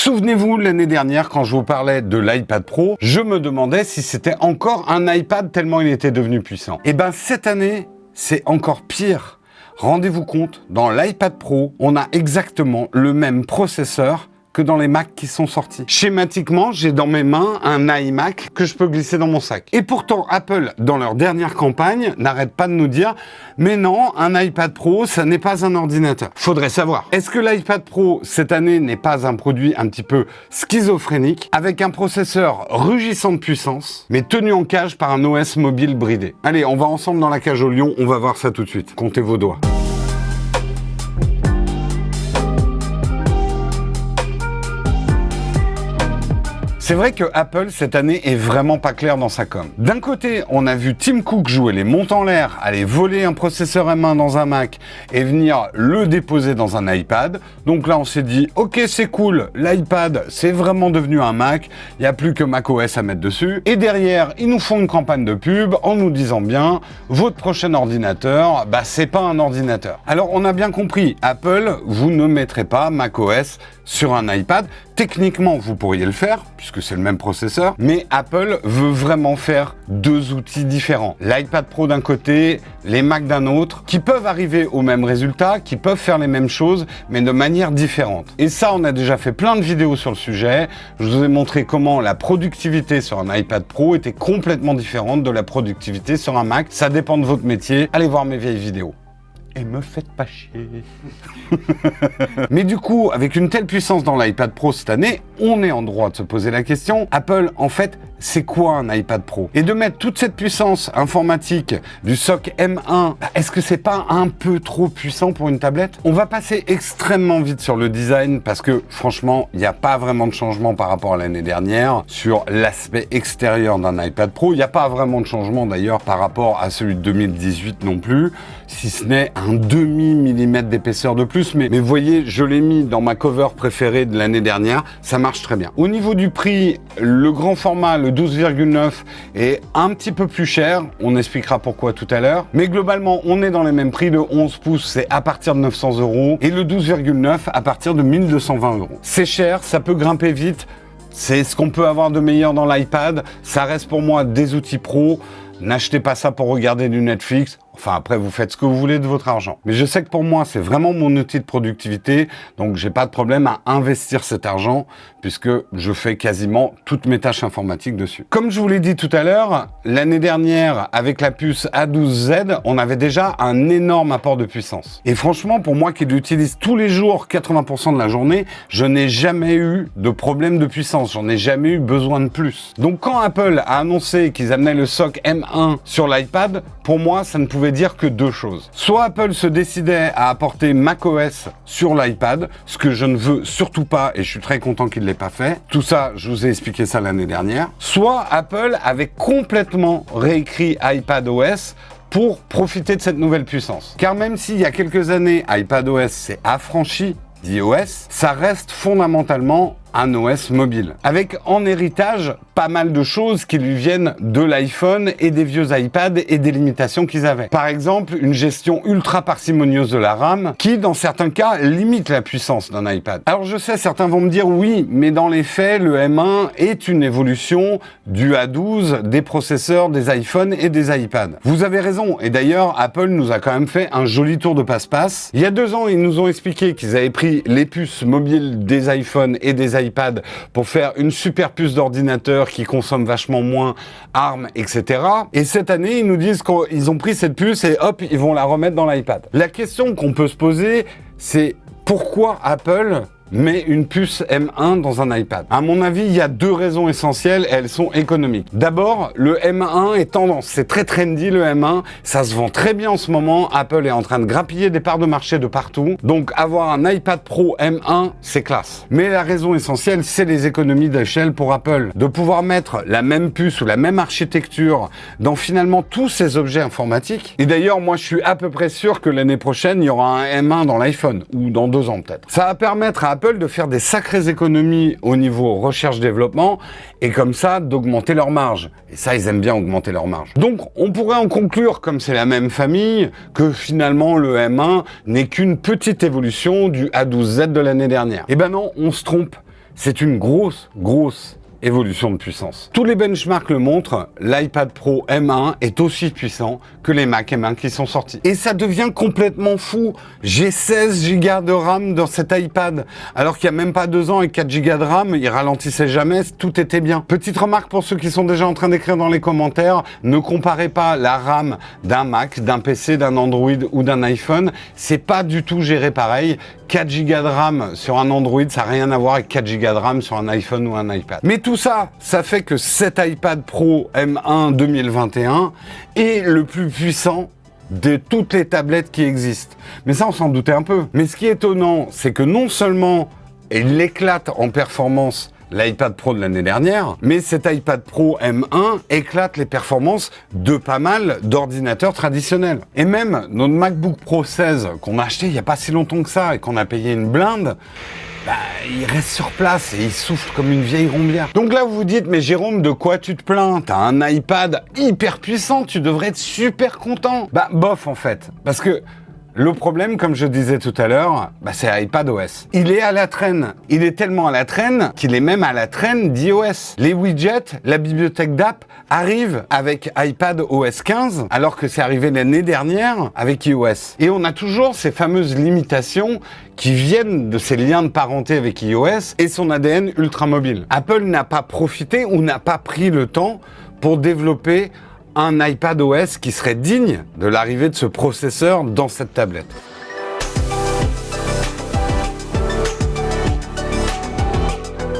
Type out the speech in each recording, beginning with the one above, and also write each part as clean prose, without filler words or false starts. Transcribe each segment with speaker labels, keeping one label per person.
Speaker 1: Souvenez-vous, l'année dernière, quand je vous parlais de l'iPad Pro, je me demandais si c'était encore un iPad tellement il était devenu puissant. Et ben cette année, c'est encore pire. Rendez-vous compte, dans l'iPad Pro, on a exactement le même processeur que dans les Mac qui sont sortis. Schématiquement, j'ai dans mes mains un iMac que je peux glisser dans mon sac. Et pourtant, Apple, dans leur dernière campagne, n'arrête pas de nous dire « Mais non, un iPad Pro, ça n'est pas un ordinateur. » Faudrait savoir, est-ce que l'iPad Pro, cette année, n'est pas un produit un petit peu schizophrénique, avec un processeur rugissant de puissance, mais tenu en cage par un OS mobile bridé? Allez, on va ensemble dans la cage au lion, on va voir ça tout de suite. Comptez vos doigts. C'est vrai que Apple, cette année, est vraiment pas clair dans sa com. D'un côté, on a vu Tim Cook jouer les montes en l'air, aller voler un processeur M1 dans un Mac et venir le déposer dans un iPad. Donc là, on s'est dit, ok, c'est cool, l'iPad, c'est vraiment devenu un Mac, il n'y a plus que macOS à mettre dessus. Et derrière, ils nous font une campagne de pub en nous disant bien, votre prochain ordinateur, bah c'est pas un ordinateur. Alors, on a bien compris, Apple, vous ne mettrez pas macOS sur un iPad. Techniquement, vous pourriez le faire, puisque c'est le même processeur, mais Apple veut vraiment faire deux outils différents. L'iPad Pro d'un côté, les Mac d'un autre, qui peuvent arriver au même résultat, qui peuvent faire les mêmes choses, mais de manière différente. Et ça, on a déjà fait plein de vidéos sur le sujet. Je vous ai montré comment la productivité sur un iPad Pro était complètement différente de la productivité sur un Mac. Ça dépend de votre métier. Allez voir mes vieilles vidéos. Et me faites pas chier. Mais du coup, avec une telle puissance dans l'iPad Pro cette année, on est en droit de se poser la question, Apple, en fait, c'est quoi un iPad Pro? Et de mettre toute cette puissance informatique du SoC M1, est-ce que c'est pas un peu trop puissant pour une tablette? On va passer extrêmement vite sur le design parce que, franchement, il n'y a pas vraiment de changement par rapport à l'année dernière sur l'aspect extérieur d'un iPad Pro. Il n'y a pas vraiment de changement d'ailleurs par rapport à celui de 2018 non plus, si ce n'est un demi-millimètre d'épaisseur de plus, mais vous voyez, je l'ai mis dans ma cover préférée de l'année dernière, ça marche très bien. Au niveau du prix, le grand format, le 12,9 est un petit peu plus cher, on expliquera pourquoi tout à l'heure, mais globalement, on est dans les mêmes prix. Le 11 pouces, c'est à partir de 900 € et le 12,9 à partir de 1220 €. C'est cher, ça peut grimper vite, c'est ce qu'on peut avoir de meilleur dans l'iPad, ça reste pour moi des outils pro. N'achetez pas ça pour regarder du Netflix. Enfin, après, vous faites ce que vous voulez de votre argent. Mais je sais que pour moi, c'est vraiment mon outil de productivité. Donc, j'ai pas de problème à investir cet argent puisque je fais quasiment toutes mes tâches informatiques dessus. Comme je vous l'ai dit tout à l'heure, l'année dernière, avec la puce A12Z, on avait déjà un énorme apport de puissance. Et franchement, pour moi qui l'utilise tous les jours, 80% de la journée, je n'ai jamais eu de problème de puissance. J'en ai jamais eu besoin de plus. Donc, quand Apple a annoncé qu'ils amenaient le SoC M1 sur l'iPad, pour moi, ça ne pouvait dire que deux choses. Soit Apple se décidait à apporter macOS sur l'iPad, ce que je ne veux surtout pas et je suis très content qu'il ne l'ait pas fait. Tout ça, je vous ai expliqué ça l'année dernière. Soit Apple avait complètement réécrit iPadOS pour profiter de cette nouvelle puissance. Car même s'il y a quelques années, iPadOS s'est affranchi d'iOS, ça reste fondamentalement un OS mobile, avec en héritage pas mal de choses qui lui viennent de l'iPhone et des vieux iPads et des limitations qu'ils avaient. Par exemple, une gestion ultra parcimonieuse de la RAM qui, dans certains cas, limite la puissance d'un iPad. Alors je sais, certains vont me dire oui, mais dans les faits, le M1 est une évolution du A12, des processeurs, des iPhones et des iPads. Vous avez raison, et d'ailleurs, Apple nous a quand même fait un joli tour de passe-passe. Il y a 2 ans, ils nous ont expliqué qu'ils avaient pris les puces mobiles des iPhones et des iPad pour faire une super puce d'ordinateur qui consomme vachement moins ARM, etc. Et cette année, ils nous disent qu'ils ont pris cette puce et hop, ils vont la remettre dans l'iPad. La question qu'on peut se poser, c'est pourquoi Apple met une puce M1 dans un iPad? À mon avis, il y a 2 raisons essentielles et elles sont économiques. D'abord, le M1 est tendance, c'est très trendy le M1, ça se vend très bien en ce moment, Apple est en train de grappiller des parts de marché de partout, donc avoir un iPad Pro M1, c'est classe. Mais la raison essentielle, c'est les économies d'échelle pour Apple, de pouvoir mettre la même puce ou la même architecture dans finalement tous ces objets informatiques. Et d'ailleurs, moi je suis à peu près sûr que l'année prochaine, il y aura un M1 dans l'iPhone, ou dans 2 ans peut-être. Ça va permettre à Apple de faire des sacrées économies au niveau recherche-développement et comme ça d'augmenter leur marge. Et ça, ils aiment bien augmenter leur marge. Donc, on pourrait en conclure, comme c'est la même famille, que finalement le M1 n'est qu'une petite évolution du A12Z de l'année dernière. Eh ben non, on se trompe. c'est une grosse évolution de puissance. Tous les benchmarks le montrent, l'iPad Pro M1 est aussi puissant que les Mac M1 qui sont sortis. Et ça devient complètement fou. J'ai 16 Go de RAM dans cet iPad, alors qu'il n'y a même pas 2 ans, avec 4 Go de RAM, il ralentissait jamais, tout était bien. Petite remarque pour ceux qui sont déjà en train d'écrire dans les commentaires, ne comparez pas la RAM d'un Mac, d'un PC, d'un Android ou d'un iPhone, c'est pas du tout géré pareil. 4 Go de RAM sur un Android, ça n'a rien à voir avec 4 Go de RAM sur un iPhone ou un iPad. Mais tout ça, ça fait que cet iPad Pro M1 2021 est le plus puissant de toutes les tablettes qui existent. Mais ça, on s'en doutait un peu. Mais ce qui est étonnant, c'est que non seulement il éclate en performance l'iPad Pro de l'année dernière, mais cet iPad Pro M1 éclate les performances de pas mal d'ordinateurs traditionnels. Et même notre MacBook Pro 16 qu'on a acheté il n'y a pas si longtemps que ça et qu'on a payé une blinde, il reste sur place et il souffle comme une vieille rombière. Donc là, vous vous dites, mais Jérôme, de quoi tu te plains? T'as un iPad hyper puissant, tu devrais être super content. Bof en fait, parce que le problème, comme je disais tout à l'heure, c'est iPadOS. Il est à la traîne. Il est tellement à la traîne qu'il est même à la traîne d'iOS. Les widgets, la bibliothèque d'app arrivent avec iPadOS 15, alors que c'est arrivé l'année dernière avec iOS. Et on a toujours ces fameuses limitations qui viennent de ces liens de parenté avec iOS et son ADN ultra mobile. Apple n'a pas profité ou n'a pas pris le temps pour développer un iPadOS qui serait digne de l'arrivée de ce processeur dans cette tablette.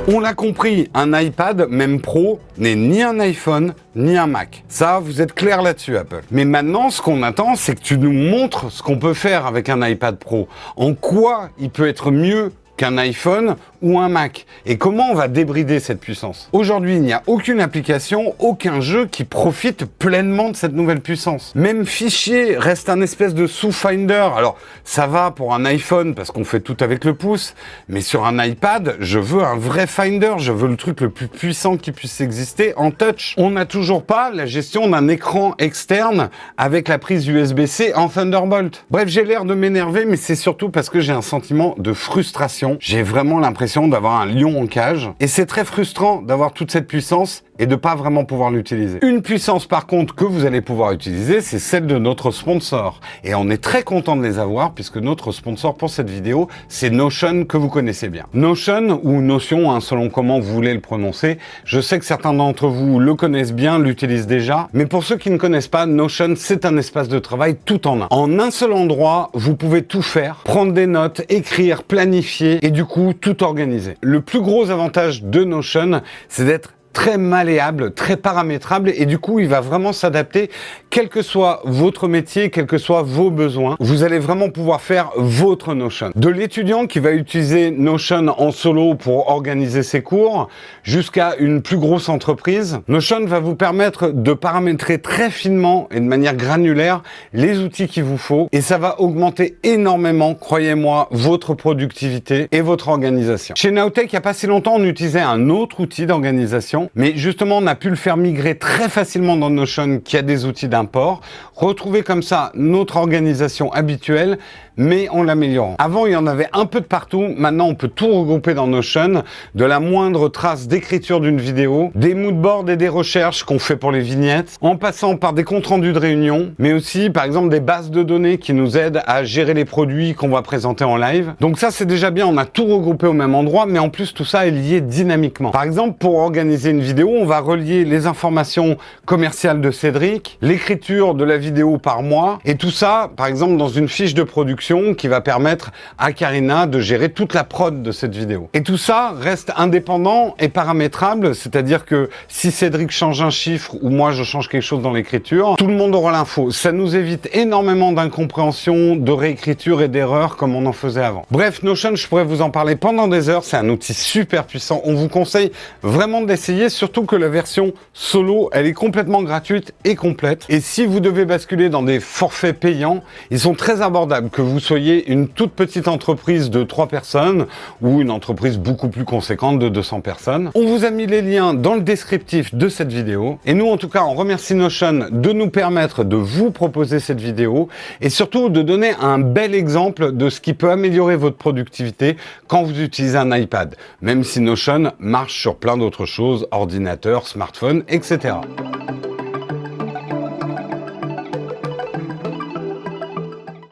Speaker 1: On l'a compris, un iPad, même Pro, n'est ni un iPhone, ni un Mac. Ça, vous êtes clair là-dessus, Apple. Mais maintenant, ce qu'on attend, c'est que tu nous montres ce qu'on peut faire avec un iPad Pro. En quoi il peut être mieux qu'un iPhone ou un Mac. Et comment on va débrider cette puissance? Aujourd'hui, il n'y a aucune application, aucun jeu qui profite pleinement de cette nouvelle puissance. Même Fichier reste un espèce de sous-Finder. Alors, ça va pour un iPhone parce qu'on fait tout avec le pouce, mais sur un iPad, je veux un vrai Finder, je veux le truc le plus puissant qui puisse exister en touch. On n'a toujours pas la gestion d'un écran externe avec la prise USB-C en Thunderbolt. Bref, j'ai l'air de m'énerver, mais c'est surtout parce que j'ai un sentiment de frustration. J'ai vraiment l'impression d'avoir un lion en cage. Et c'est très frustrant d'avoir toute cette puissance et de pas vraiment pouvoir l'utiliser. Une puissance par contre que vous allez pouvoir utiliser, c'est celle de notre sponsor. Et on est très content de les avoir puisque notre sponsor pour cette vidéo, c'est Notion que vous connaissez bien. Notion ou Notion, selon comment vous voulez le prononcer. Je sais que certains d'entre vous le connaissent bien, l'utilisent déjà. Mais pour ceux qui ne connaissent pas, Notion, c'est un espace de travail tout en un. En un seul endroit, vous pouvez tout faire, prendre des notes, écrire, planifier et du coup, tout organiser. Le plus gros avantage de Notion, c'est d'être très malléable, très paramétrable et du coup il va vraiment s'adapter quel que soit votre métier, quels que soient vos besoins. Vous allez vraiment pouvoir faire votre Notion. De l'étudiant qui va utiliser Notion en solo pour organiser ses cours jusqu'à une plus grosse entreprise, Notion va vous permettre de paramétrer très finement et de manière granulaire les outils qu'il vous faut et ça va augmenter énormément, croyez-moi, votre productivité et votre organisation. Chez Nowtech, il n'y a pas si longtemps, on utilisait un autre outil d'organisation, mais justement, on a pu le faire migrer très facilement dans Notion qui a des outils d'import, retrouver comme ça notre organisation habituelle, mais en l'améliorant. Avant, il y en avait un peu de partout. Maintenant, on peut tout regrouper dans Notion, de la moindre trace d'écriture d'une vidéo, des moodboards et des recherches qu'on fait pour les vignettes, en passant par des comptes rendus de réunion, mais aussi, par exemple, des bases de données qui nous aident à gérer les produits qu'on va présenter en live. Donc ça, c'est déjà bien. On a tout regroupé au même endroit, mais en plus, tout ça est lié dynamiquement. Par exemple, pour organiser une vidéo, on va relier les informations commerciales de Cédric, l'écriture de la vidéo par mois, et tout ça, par exemple, dans une fiche de production qui va permettre à Karina de gérer toute la prod de cette vidéo. Et tout ça reste indépendant et paramétrable, c'est-à-dire que si Cédric change un chiffre ou moi je change quelque chose dans l'écriture, tout le monde aura l'info. Ça nous évite énormément d'incompréhension, de réécriture et d'erreurs comme on en faisait avant. Bref, Notion, je pourrais vous en parler pendant des heures, c'est un outil super puissant. On vous conseille vraiment de l'essayer, surtout que la version solo, elle est complètement gratuite et complète. Et si vous devez basculer dans des forfaits payants, ils sont très abordables, que vous vous soyez une toute petite entreprise de 3 personnes ou une entreprise beaucoup plus conséquente de 200 personnes. On vous a mis les liens dans le descriptif de cette vidéo. Et nous, en tout cas, on remercie Notion de nous permettre de vous proposer cette vidéo et surtout de donner un bel exemple de ce qui peut améliorer votre productivité quand vous utilisez un iPad, même si Notion marche sur plein d'autres choses, ordinateur, smartphone, etc.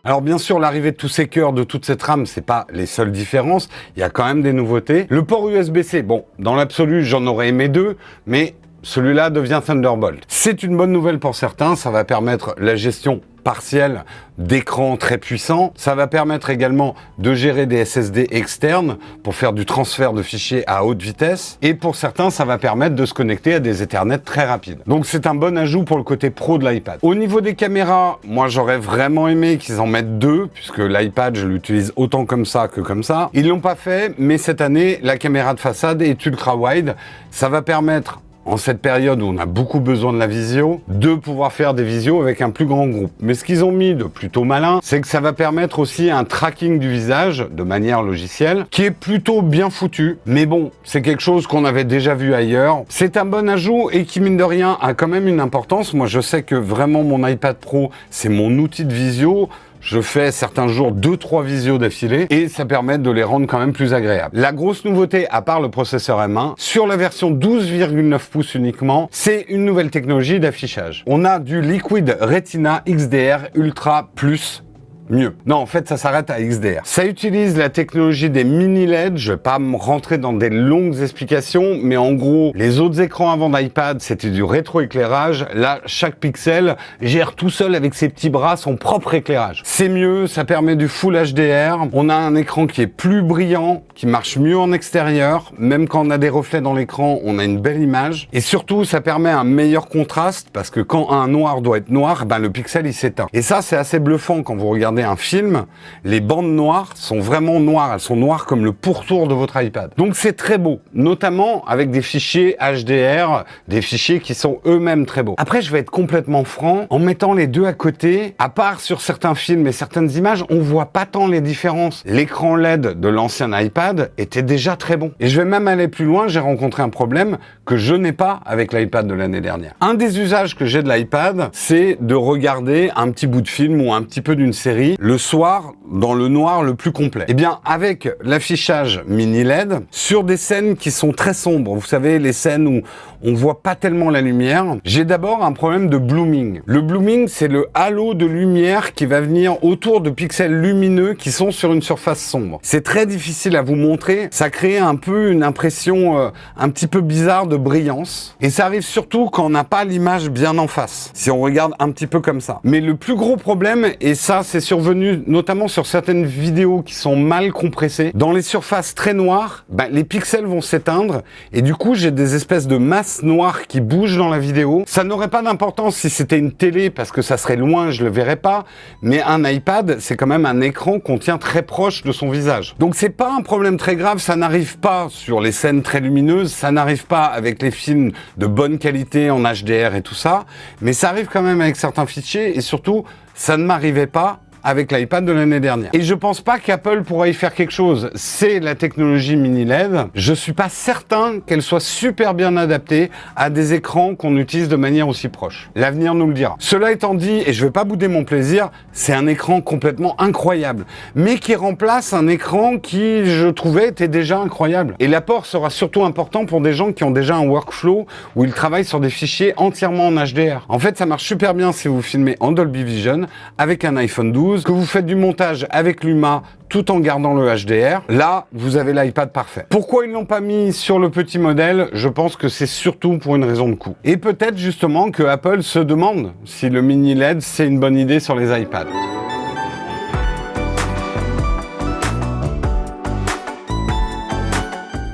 Speaker 1: Alors bien sûr, l'arrivée de tous ces cœurs, de toute cette RAM, c'est pas les seules différences. Il y a quand même des nouveautés. Le port USB-C, bon, dans l'absolu, j'en aurais aimé 2, mais celui-là devient Thunderbolt. C'est une bonne nouvelle pour certains, ça va permettre la gestion partielle d'écrans très puissants. Ça va permettre également de gérer des SSD externes pour faire du transfert de fichiers à haute vitesse. Et pour certains, ça va permettre de se connecter à des Ethernet très rapides. Donc c'est un bon ajout pour le côté pro de l'iPad. Au niveau des caméras, moi j'aurais vraiment aimé qu'ils en mettent 2, puisque l'iPad, je l'utilise autant comme ça que comme ça. Ils l'ont pas fait, mais cette année, la caméra de façade est ultra wide. Ça va permettre, en cette période où on a beaucoup besoin de la visio, de pouvoir faire des visios avec un plus grand groupe. Mais ce qu'ils ont mis de plutôt malin, c'est que ça va permettre aussi un tracking du visage de manière logicielle, qui est plutôt bien foutu. Mais bon, c'est quelque chose qu'on avait déjà vu ailleurs. C'est un bon ajout et qui, mine de rien, a quand même une importance. Moi, je sais que vraiment mon iPad Pro, c'est mon outil de visio. Je fais certains jours 2-3 visios d'affilée et ça permet de les rendre quand même plus agréables. La grosse nouveauté, à part le processeur M1, sur la version 12,9 pouces uniquement, c'est une nouvelle technologie d'affichage. On a du Liquid Retina XDR Ultra Plus. Mieux. Non, en fait, ça s'arrête à XDR. Ça utilise la technologie des mini LED. Je vais pas me rentrer dans des longues explications, mais en gros, les autres écrans avant d'iPad, c'était du rétroéclairage. Là, chaque pixel gère tout seul avec ses petits bras son propre éclairage. C'est mieux, ça permet du Full HDR. On a un écran qui est plus brillant, qui marche mieux en extérieur. Même quand on a des reflets dans l'écran, on a une belle image. Et surtout, ça permet un meilleur contraste, parce que quand un noir doit être noir, ben, le pixel, il s'éteint. Et ça, c'est assez bluffant quand vous regardez un film, les bandes noires sont vraiment noires, elles sont noires comme le pourtour de votre iPad. Donc c'est très beau, notamment avec des fichiers HDR, des fichiers qui sont eux-mêmes très beaux. Après, je vais être complètement franc, en mettant les deux à côté, à part sur certains films et certaines images, on voit pas tant les différences. L'écran LED de l'ancien iPad était déjà très bon. Et je vais même aller plus loin, j'ai rencontré un problème que je n'ai pas avec l'iPad de l'année dernière. Un des usages que j'ai de l'iPad, c'est de regarder un petit bout de film ou un petit peu d'une série le soir dans le noir le plus complet. Eh bien, avec l'affichage mini LED, sur des scènes qui sont très sombres, vous savez, les scènes où on voit pas tellement la lumière, j'ai d'abord un problème de blooming. Le blooming, c'est le halo de lumière qui va venir autour de pixels lumineux qui sont sur une surface sombre. C'est très difficile à vous montrer, ça crée un peu une impression un petit peu bizarre de brillance, et ça arrive surtout quand on n'a pas l'image bien en face, si on regarde un petit peu comme ça. Mais le plus gros problème, et ça c'est survenu notamment sur certaines vidéos qui sont mal compressées, dans les surfaces très noires, les pixels vont s'éteindre, et du coup j'ai des espèces de masses noires qui bougent dans la vidéo. Ça n'aurait pas d'importance si c'était une télé, parce que ça serait loin, je le verrais pas, mais un iPad, c'est quand même un écran qu'on tient très proche de son visage. Donc c'est pas un problème très grave, ça n'arrive pas sur les scènes très lumineuses, ça n'arrive pas avec les films de bonne qualité en HDR et tout ça, mais ça arrive quand même avec certains fichiers, et surtout, ça ne m'arrivait pas avec l'iPad de l'année dernière. Et je pense pas qu'Apple pourra y faire quelque chose. C'est la technologie mini LED. Je suis pas certain qu'elle soit super bien adaptée à des écrans qu'on utilise de manière aussi proche. L'avenir nous le dira. Cela étant dit, et je vais pas bouder mon plaisir, c'est un écran complètement incroyable, mais qui remplace un écran qui, je trouvais, était déjà incroyable. Et l'apport sera surtout important pour des gens qui ont déjà un workflow où ils travaillent sur des fichiers entièrement en HDR. En fait, ça marche super bien si vous filmez en Dolby Vision avec un iPhone 12, que vous faites du montage avec Luma tout en gardant le HDR, là, vous avez l'iPad parfait. Pourquoi ils l'ont pas mis sur le petit modèle? Je pense que c'est surtout pour une raison de coût. Et peut-être justement que Apple se demande si le mini LED, c'est une bonne idée sur les iPads.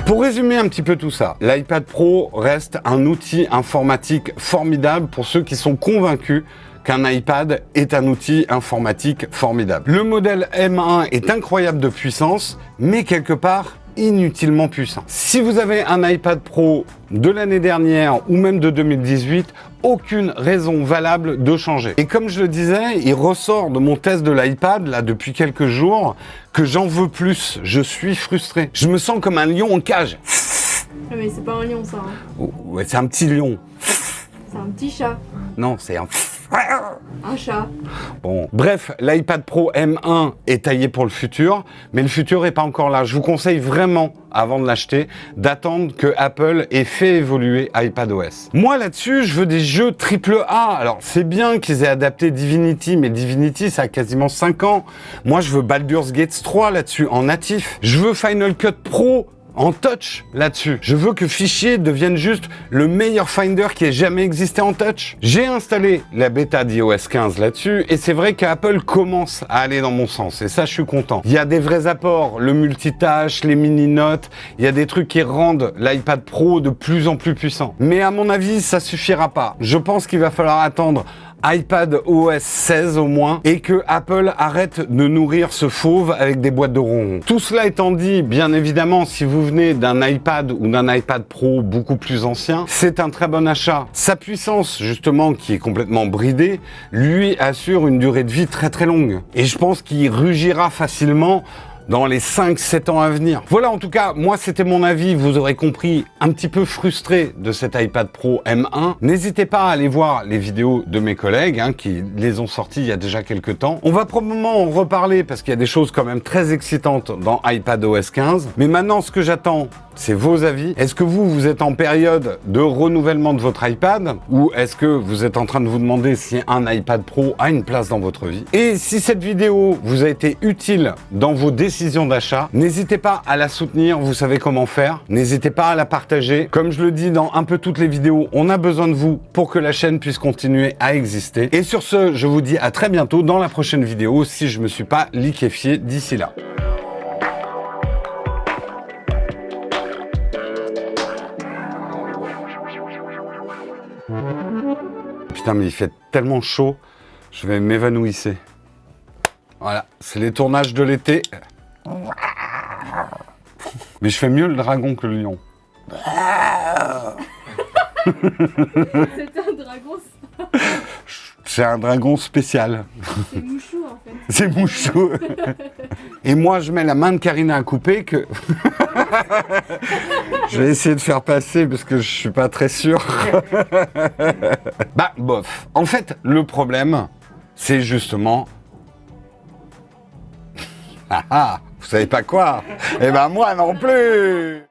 Speaker 1: Pour résumer un petit peu tout ça, l'iPad Pro reste un outil informatique formidable pour ceux qui sont convaincus qu'un iPad est un outil informatique formidable. Le modèle M1 est incroyable de puissance, mais quelque part, inutilement puissant. Si vous avez un iPad Pro de l'année dernière ou même de 2018, aucune raison valable de changer. Et comme je le disais, il ressort de mon test de l'iPad, là, depuis quelques jours, que j'en veux plus. Je suis frustré. Je me sens comme un lion en cage.
Speaker 2: Ah mais c'est pas un lion ça. Hein.
Speaker 1: Ouais, c'est un petit lion.
Speaker 2: C'est un petit chat.
Speaker 1: Non, c'est un...
Speaker 2: Un chat.
Speaker 1: Bon, bref, l'iPad Pro M1 est taillé pour le futur, mais le futur n'est pas encore là. Je vous conseille vraiment, avant de l'acheter, d'attendre que Apple ait fait évoluer iPadOS. Moi, là-dessus, je veux des jeux AAA. Alors, c'est bien qu'ils aient adapté Divinity, mais Divinity, ça a quasiment 5 ans. Moi, je veux Baldur's Gate 3 là-dessus, en natif. Je veux Final Cut Pro en touch là-dessus. Je veux que Fichier devienne juste le meilleur Finder qui ait jamais existé en touch. J'ai installé la bêta d'iOS 15 là-dessus et c'est vrai qu'Apple commence à aller dans mon sens et ça je suis content. Il y a des vrais apports, le multitâche, les mini-notes, il y a des trucs qui rendent l'iPad Pro de plus en plus puissant. Mais à mon avis, ça suffira pas. Je pense qu'il va falloir attendre iPadOS 16 au moins, et que Apple arrête de nourrir ce fauve avec des boîtes de ronron. Tout cela étant dit, bien évidemment, si vous venez d'un iPad ou d'un iPad Pro beaucoup plus ancien, c'est un très bon achat. Sa puissance, justement, qui est complètement bridée, lui assure une durée de vie très très longue. Et je pense qu'il rugira facilement dans les 5-7 ans à venir. Voilà, en tout cas, moi, c'était mon avis. Vous aurez compris, un petit peu frustré de cet iPad Pro M1. N'hésitez pas à aller voir les vidéos de mes collègues, qui les ont sorties il y a déjà quelques temps. On va probablement en reparler parce qu'il y a des choses quand même très excitantes dans iPadOS 15. Mais maintenant, ce que j'attends, c'est vos avis. Est-ce que vous êtes en période de renouvellement de votre iPad ou est-ce que vous êtes en train de vous demander si un iPad Pro a une place dans votre vie? Et si cette vidéo vous a été utile dans vos décisions d'achat, n'hésitez pas à la soutenir, vous savez comment faire. N'hésitez pas à la partager. Comme je le dis dans un peu toutes les vidéos, on a besoin de vous pour que la chaîne puisse continuer à exister. Et sur ce, je vous dis à très bientôt dans la prochaine vidéo si je me suis pas liquéfié d'ici là. Putain, mais il fait tellement chaud, je vais m'évanouir. Voilà, c'est les tournages de l'été. Mais je fais mieux le dragon que le lion.
Speaker 2: C'est un dragon ça.
Speaker 1: C'est un dragon spécial.
Speaker 2: C'est Mouchou en fait.
Speaker 1: C'est Mouchou. Et moi, je mets la main de Karina à couper que... Je vais essayer de faire passer parce que je suis pas très sûr. Bah, bof. En fait, le problème, c'est justement... Ah ah, vous savez pas quoi? Eh ben moi non plus.